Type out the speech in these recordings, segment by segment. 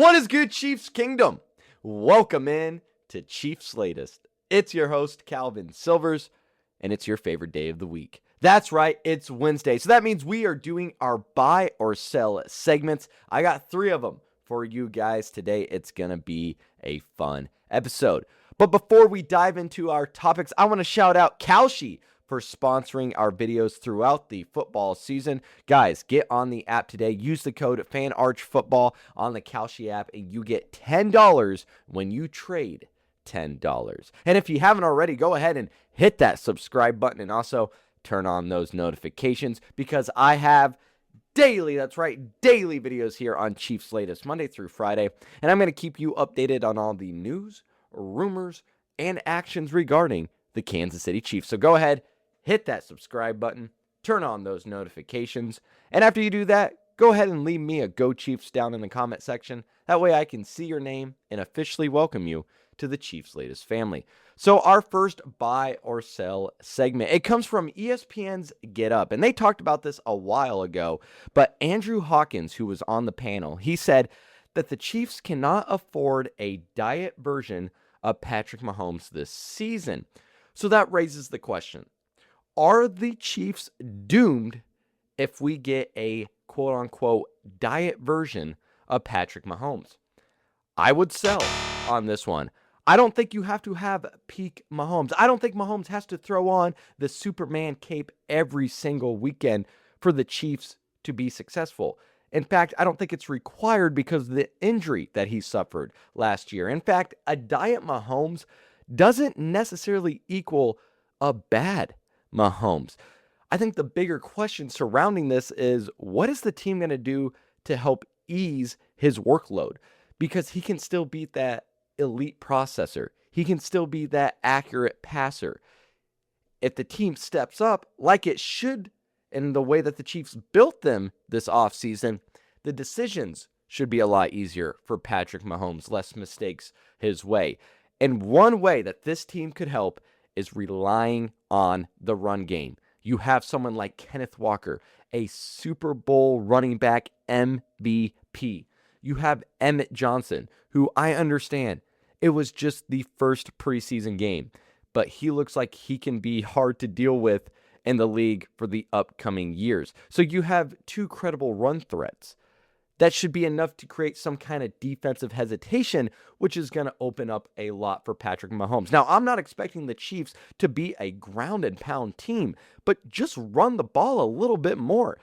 What is good, Chiefs Kingdom? Welcome in to Cheifs Latest. It's your host, Calvin Silvers, and it's your favorite day of the week. That's right, it's Wednesday. So that means we are doing our buy or sell segments. I got 3 of them for you guys today. It's going to be a fun episode. But before we dive into our topics, I want to shout out Kalshi for sponsoring our videos throughout the football season. Guys, get on the app today. Use the code FANARCHFOOTBALL on the Kalshi app, and you get $10 when you trade $10. And if you haven't already, go ahead and hit that subscribe button and also turn on those notifications because I have daily, that's right, daily videos here on Cheifs Latest, Monday through Friday. And I'm going to keep you updated on all the news, rumors, and actions regarding the Kansas City Chiefs. So go ahead, hit that subscribe button, turn on those notifications, and after you do that, go ahead and leave me a Go Chiefs down in the comment section. That way I can see your name and officially welcome you to the Cheifs Latest family. So our first buy or sell segment, it comes from ESPN's Get Up, and they talked about this a while ago, but Andrew Hawkins, who was on the panel, he said that the Chiefs cannot afford a diet version of Patrick Mahomes this season. So that raises the question, are the Chiefs doomed if we get a quote-unquote diet version of Patrick Mahomes? I would sell on this one. I don't think you have to have peak Mahomes. I don't think Mahomes has to throw on the Superman cape every single weekend for the Chiefs to be successful. In fact, I don't think it's required because of the injury that he suffered last year. In fact, a diet Mahomes doesn't necessarily equal a bad Mahomes. I think the bigger question surrounding this is, what is the team going to do to help ease his workload? Because he can still beat that elite processor. He can still be that accurate passer. If the team steps up like it should in the way that the Chiefs built them this offseason, the decisions should be a lot easier for Patrick Mahomes, less mistakes his way. And one way that this team could help is relying on the run game. You have someone like Kenneth Walker, a Super Bowl running back MVP. You have Emmett Johnson, who I understand it was just the first preseason game, but he looks like he can be hard to deal with in the league for the upcoming years. So you have 2 credible run threats. That should be enough to create some kind of defensive hesitation, which is going to open up a lot for Patrick Mahomes. Now, I'm not expecting the Chiefs to be a ground and pound team, but just run the ball a little bit more.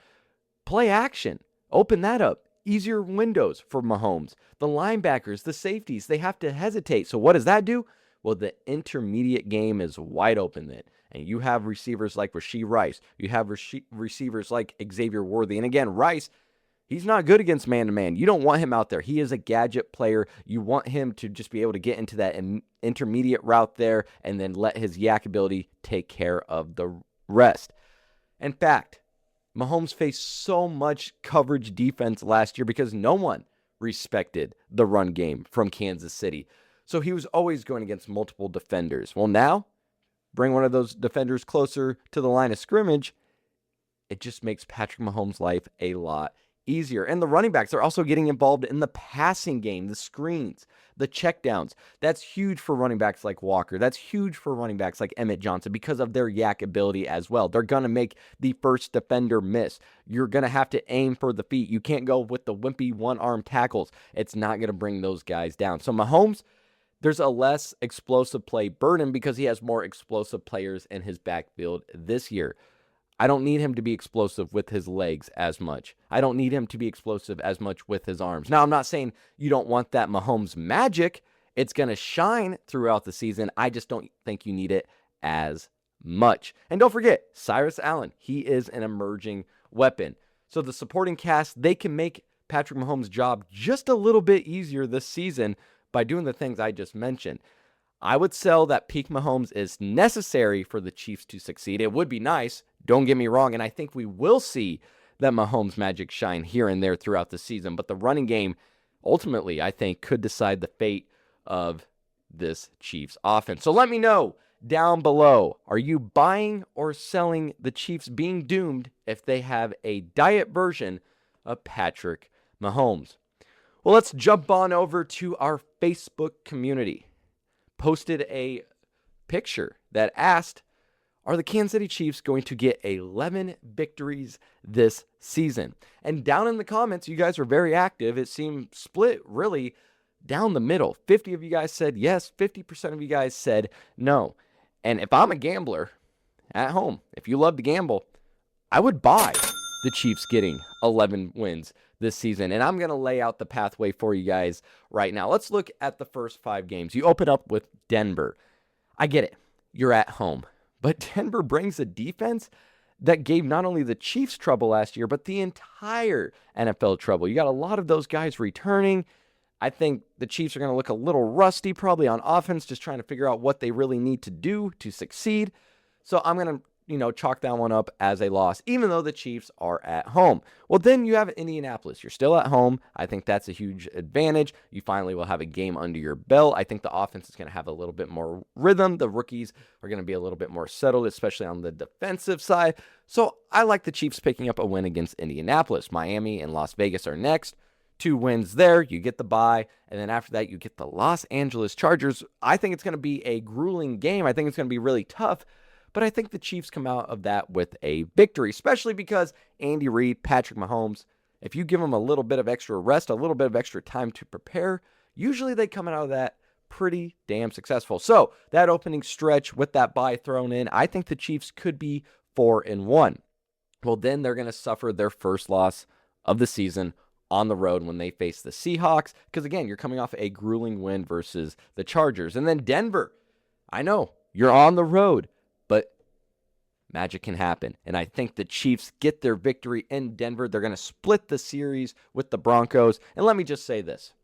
Play action. Open that up. Easier windows for Mahomes. The linebackers, the safeties, they have to hesitate. So what does that do? Well, the intermediate game is wide open then. And you have receivers like Rashee Rice. You have receivers like Xavier Worthy. And again, Rice, he's not good against man-to-man. You don't want him out there. He is a gadget player. You want him to just be able to get into that intermediate route there and then let his yak ability take care of the rest. In fact, Mahomes faced so much coverage defense last year because no one respected the run game from Kansas City. So he was always going against multiple defenders. Well, now, bring one of those defenders closer to the line of scrimmage, it just makes Patrick Mahomes' life a lot easier. And the running backs are also getting involved in the passing game, the screens, the checkdowns. That's huge for running backs like Walker. That's huge for running backs like Emmett Johnson because of their yak ability as well. They're going to make the first defender miss. You're going to have to aim for the feet. You can't go with the wimpy one-arm tackles. It's not going to bring those guys down. So Mahomes, there's a less explosive play burden because he has more explosive players in his backfield this year. I don't need him to be explosive with his legs as much. I don't need him to be explosive as much with his arms. Now, I'm not saying you don't want that Mahomes magic. It's going to shine throughout the season. I just don't think you need it as much. And don't forget, Cyrus Allen, he is an emerging weapon. So the supporting cast, they can make Patrick Mahomes' job just a little bit easier this season by doing the things I just mentioned. I would sell that peak Mahomes is necessary for the Chiefs to succeed. It would be nice, don't get me wrong, and I think we will see that Mahomes magic shine here and there throughout the season. But the running game, ultimately, I think, could decide the fate of this Chiefs offense. So let me know down below, are you buying or selling the Chiefs being doomed if they have a diet version of Patrick Mahomes? Well, let's jump on over to our Facebook community. Posted a picture that asked, are the Kansas City Chiefs going to get 11 victories this season? And down in the comments, you guys were very active. It seemed split really down the middle. 50 of you guys said yes, 50% of you guys said no. And if I'm a gambler at home, if you love to gamble, I would buy the Chiefs getting 11 wins this season. And I'm going to lay out the pathway for you guys right now. Let's look at the first 5 games. You open up with Denver. I get it. You're at home. But Denver brings a defense that gave not only the Chiefs trouble last year, but the entire NFL trouble. You got a lot of those guys returning. I think the Chiefs are going to look a little rusty probably on offense, just trying to figure out what they really need to do to succeed. So I'm going to chalk that one up as a loss, even though the Chiefs are at home. Well, then you have Indianapolis. You're still at home. I think that's a huge advantage. You finally will have a game under your belt. I think the offense is going to have a little bit more rhythm. The rookies are going to be a little bit more settled, especially on the defensive side. So I like the Chiefs picking up a win against Indianapolis. Miami and Las Vegas are next. 2 wins there. You get the bye. And then after that, you get the Los Angeles Chargers. I think it's going to be a grueling game. I think it's going to be really tough. But I think the Chiefs come out of that with a victory, especially because Andy Reid, Patrick Mahomes, if you give them a little bit of extra rest, a little bit of extra time to prepare, usually they come out of that pretty damn successful. So that opening stretch with that bye thrown in, I think the Chiefs could be 4-1. Well, then they're going to suffer their first loss of the season on the road when they face the Seahawks. Because again, you're coming off a grueling win versus the Chargers. And then Denver, I know you're on the road, but magic can happen. And I think the Chiefs get their victory in Denver. They're going to split the series with the Broncos. And let me just say this.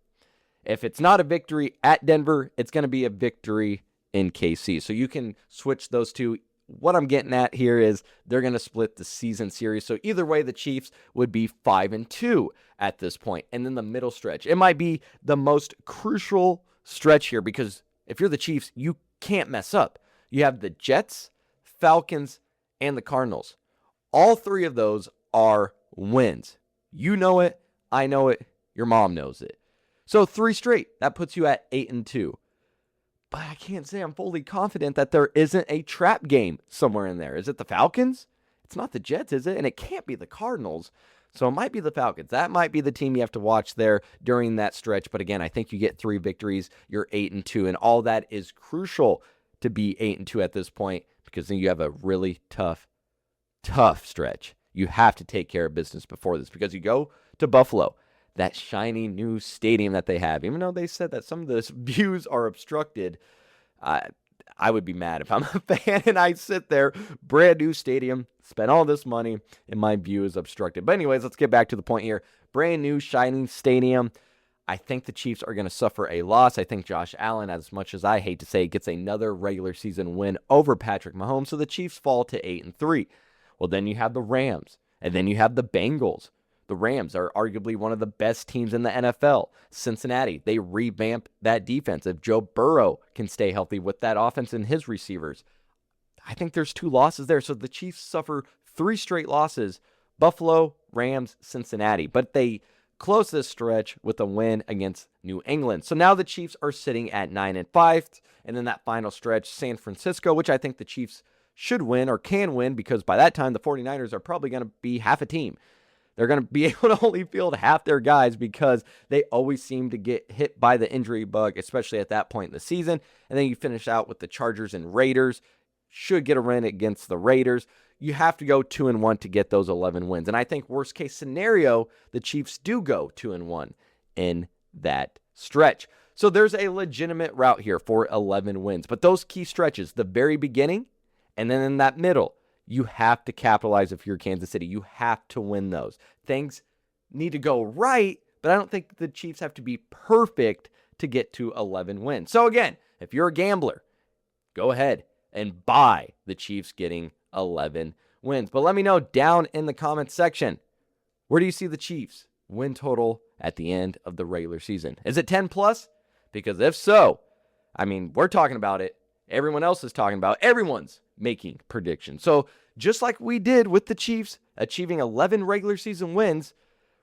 If it's not a victory at Denver, it's going to be a victory in KC. So you can switch those two. What I'm getting at here is they're going to split the season series. So either way, the Chiefs would be 5-2 at this point. And then the middle stretch, it might be the most crucial stretch here because if you're the Chiefs, you can't mess up. You have the Jets, Falcons, and the Cardinals. All 3 of those are wins. You know it. I know it. Your mom knows it. So 3 straight. That puts you at 8-2. But I can't say I'm fully confident that there isn't a trap game somewhere in there. Is it the Falcons? It's not the Jets, is it? And it can't be the Cardinals. So it might be the Falcons. That might be the team you have to watch there during that stretch. But again, I think you get 3 victories. You're 8-2. And all that is crucial to be 8-2 at this point because then you have a really tough stretch. You have to take care of business before this because you go to Buffalo, that shiny new stadium that they have. Even though they said that some of the views are obstructed, I would be mad if I'm a fan and I sit there, brand new stadium, spend all this money, and my view is obstructed. But anyways, let's get back to the point here. Brand new, shining stadium. I think the Chiefs are going to suffer a loss. I think Josh Allen, as much as I hate to say, gets another regular season win over Patrick Mahomes, so the Chiefs fall to 8-3. Well, then you have the Rams, and then you have the Bengals. The Rams are arguably one of the best teams in the NFL. Cincinnati, they revamp that defense. If Joe Burrow can stay healthy with that offense and his receivers, I think there's 2 losses there. So the Chiefs suffer 3 straight losses. Buffalo, Rams, Cincinnati. But they close this stretch with a win against New England. So now the Chiefs are sitting at 9-5. And then that final stretch, San Francisco, which I think the Chiefs should win or can win because by that time the 49ers are probably going to be half a team. They're going to be able to only field half their guys because they always seem to get hit by the injury bug, especially at that point in the season. And then you finish out with the Chargers and Raiders. Should get a win against the Raiders. You have to go 2-1 to get those 11 wins. And I think worst case scenario, the Chiefs do go 2-1 in that stretch. So there's a legitimate route here for 11 wins. But those key stretches, the very beginning and then in that middle, you have to capitalize if you're Kansas City. You have to win those. Things need to go right, but I don't think the Chiefs have to be perfect to get to 11 wins. So again, if you're a gambler, go ahead and buy the Chiefs getting 11 wins. But let me know down in the comments section, where do you see the Chiefs win total at the end of the regular season? Is it 10 plus? Because if so, I mean, we're talking about it. Everyone else is talking about it. Everyone's making predictions. So just like we did with the Chiefs achieving 11 regular season wins,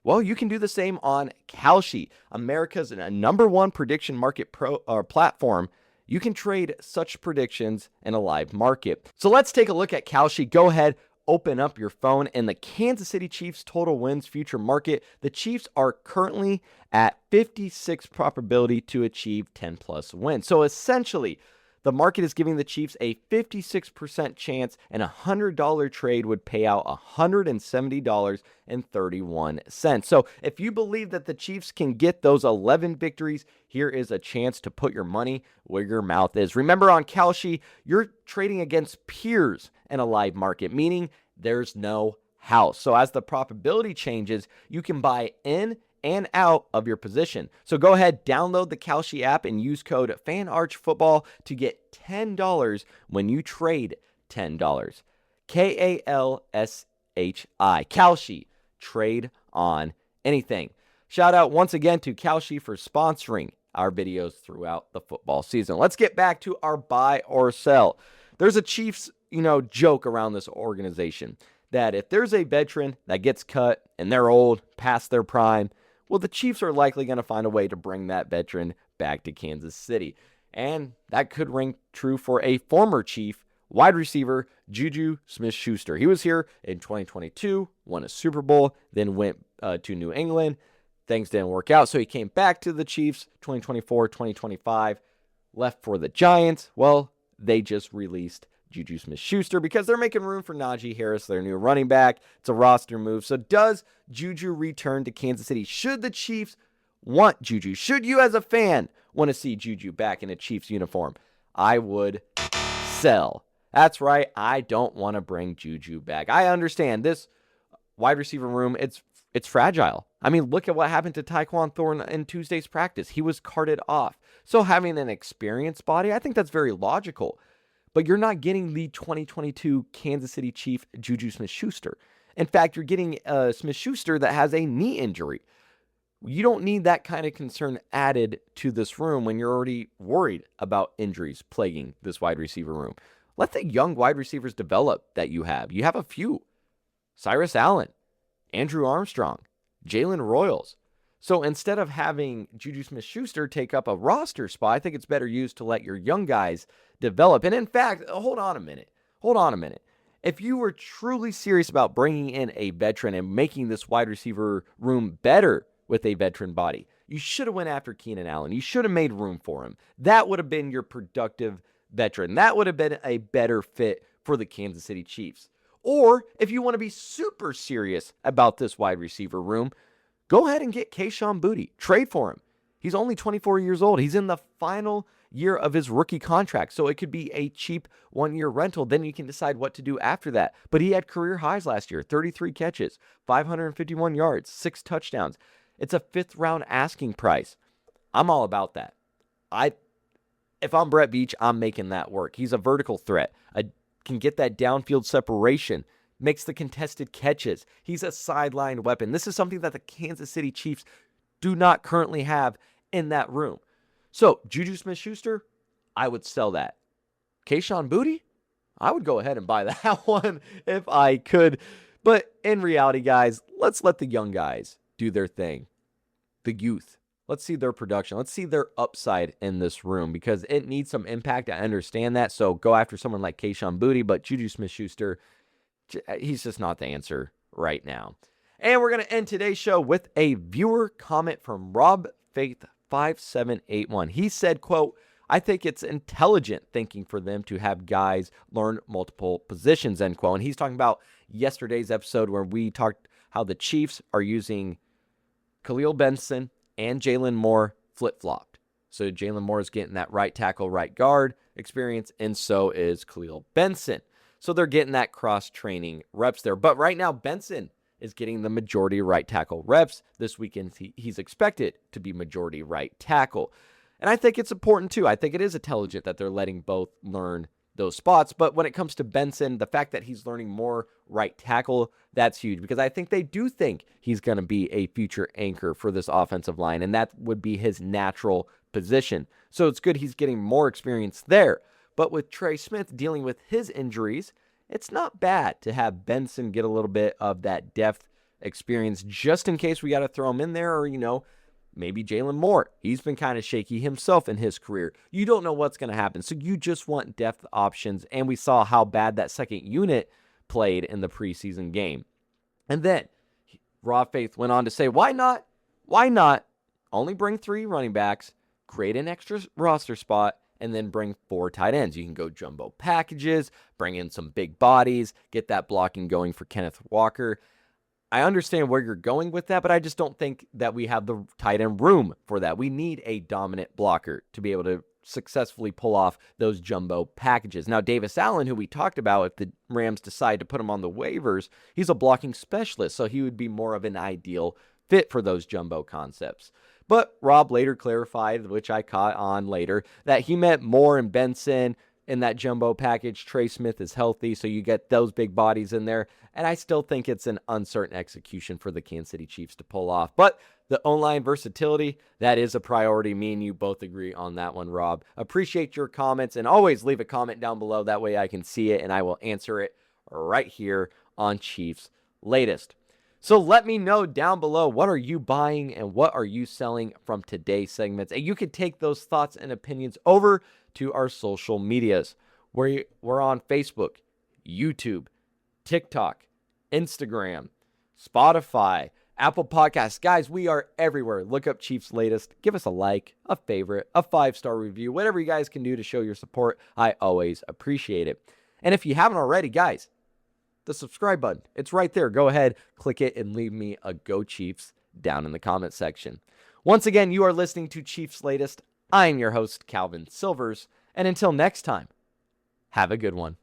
Well, you can do the same on Kalshi, America's number one prediction market platform. You can trade such predictions in a live market. So let's take a look at Kalshi. Go ahead, open up your phone. In the Kansas City Chiefs total wins future market, the Chiefs are currently at 56 probability to achieve 10 plus wins. So essentially, the market is giving the Chiefs a 56% chance, and a $100 trade would pay out $170.31. So if you believe that the Chiefs can get those 11 victories, here is a chance to put your money where your mouth is. Remember, on Kalshi, you're trading against peers in a live market, meaning there's no house. So as the probability changes, you can buy in and out of your position. So go ahead, download the Kalshi app and use code FANARCHFOOTBALL to get $10 when you trade $10. Kalshi. Kalshi. Trade on anything. Shout out once again to Kalshi for sponsoring our videos throughout the football season. Let's get back to our buy or sell. There's a Chiefs, joke around this organization that if there's a veteran that gets cut and they're old, past their prime, well, the Chiefs are likely going to find a way to bring that veteran back to Kansas City. And that could ring true for a former Chief, wide receiver, Juju Smith-Schuster. He was here in 2022, won a Super Bowl, then went to New England. Things didn't work out, so he came back to the Chiefs 2024, 2025, left for the Giants. Well, they just released Juju Smith-Schuster because they're making room for Najee Harris, their new running back. It's a roster move. So does Juju return to Kansas City? Should the Chiefs want Juju? Should you as a fan want to see Juju back in a Chiefs uniform? I would sell. That's right. I don't want to bring Juju back. I understand this wide receiver room, it's fragile. I mean, look at what happened to Tyquan Thornton in Tuesday's practice. He was carted off. So having an experienced body, I think that's very logical. But you're not getting the 2022 Kansas City Chief Juju Smith-Schuster. In fact, you're getting Smith-Schuster that has a knee injury. You don't need that kind of concern added to this room when you're already worried about injuries plaguing this wide receiver room. Let the young wide receivers develop that you have. You have a few. Cyrus Allen, Andrew Armstrong, Jalen Royals. So instead of having Juju Smith-Schuster take up a roster spot, I think it's better used to let your young guys develop. And in fact, hold on a minute. If you were truly serious about bringing in a veteran and making this wide receiver room better with a veteran body, you should have went after Keenan Allen. You should have made room for him. That would have been your productive veteran. That would have been a better fit for the Kansas City Chiefs. Or if you want to be super serious about this wide receiver room, go ahead and get Kayshon Boutte. Trade for him. He's only 24 years old. He's in the final year of his rookie contract, so it could be a cheap one-year rental. Then you can decide what to do after that. But he had career highs last year, 33 catches, 551 yards, 6 touchdowns. It's a fifth-round asking price. I'm all about that. If I'm Brett Veach, I'm making that work. He's a vertical threat. Can get that downfield separation, makes the contested catches. He's a sideline weapon. This is something that the Kansas City Chiefs do not currently have in that room. So, Juju Smith-Schuster, I would sell that. Kayshon Boutte, I would go ahead and buy that one if I could. But in reality, guys, let's let the young guys do their thing. The youth. Let's see their production. Let's see their upside in this room because it needs some impact. I understand that. So go after someone like Kayshon Boutte, but Juju Smith-Schuster, he's just not the answer right now. And we're going to end today's show with a viewer comment from Rob Faith 5781. He said, quote, I think it's intelligent thinking for them to have guys learn multiple positions, end quote. And he's talking about yesterday's episode where we talked how the Chiefs are using Khalil Benson and Jalen Moore flip-flopped. So Jalen Moore is getting that right tackle, right guard experience, and so is Khalil Benson. So they're getting that cross-training reps there. But right now, Benson is getting the majority right tackle reps. This weekend, he's expected to be majority right tackle. And I think it's important, too. I think it is intelligent that they're letting both learn those spots. But when it comes to Benson, the fact that he's learning more right tackle, that's huge because I think they do think he's going to be a future anchor for this offensive line, and that would be his natural position. So it's good he's getting more experience there. But with Trey Smith dealing with his injuries, it's not bad to have Benson get a little bit of that depth experience just in case we got to throw him in there, or, maybe Jalen Moore. He's been kind of shaky himself in his career. You don't know what's going to happen. So you just want depth options. And we saw how bad that second unit played in the preseason game. And then Rob Faith went on to say, why not only bring 3 running backs, create an extra roster spot, and then bring 4 tight ends. You can go jumbo packages, bring in some big bodies, get that blocking going for Kenneth Walker. I understand where you're going with that, but I just don't think that we have the tight end room for that. We need a dominant blocker to be able to successfully pull off those jumbo packages. Now, Davis Allen, who we talked about, if the Rams decide to put him on the waivers, he's a blocking specialist, so he would be more of an ideal fit for those jumbo concepts. But Rob later clarified, which I caught on later, that he meant Moore and Benson in that jumbo package. Trey Smith is healthy, so you get those big bodies in there. And I still think it's an uncertain execution for the Kansas City Chiefs to pull off. But the O-line versatility, that is a priority. Me and you both agree on that one, Rob. Appreciate your comments, and always leave a comment down below. That way I can see it, and I will answer it right here on Cheifs Latest. So let me know down below, what are you buying and what are you selling from today's segments? And you can take those thoughts and opinions over to our social medias. We're on Facebook, YouTube, TikTok, Instagram, Spotify, Apple Podcasts. Guys, we are everywhere. Look up Cheifs Latest. Give us a like, a favorite, a 5-star review, whatever you guys can do to show your support. I always appreciate it. And if you haven't already, guys, the subscribe button, it's right there. Go ahead, click it, and leave me a Go Chiefs down in the comment section. Once again, you are listening to Cheifs Latest. I'm your host, Calvin Silvers. And until next time, have a good one.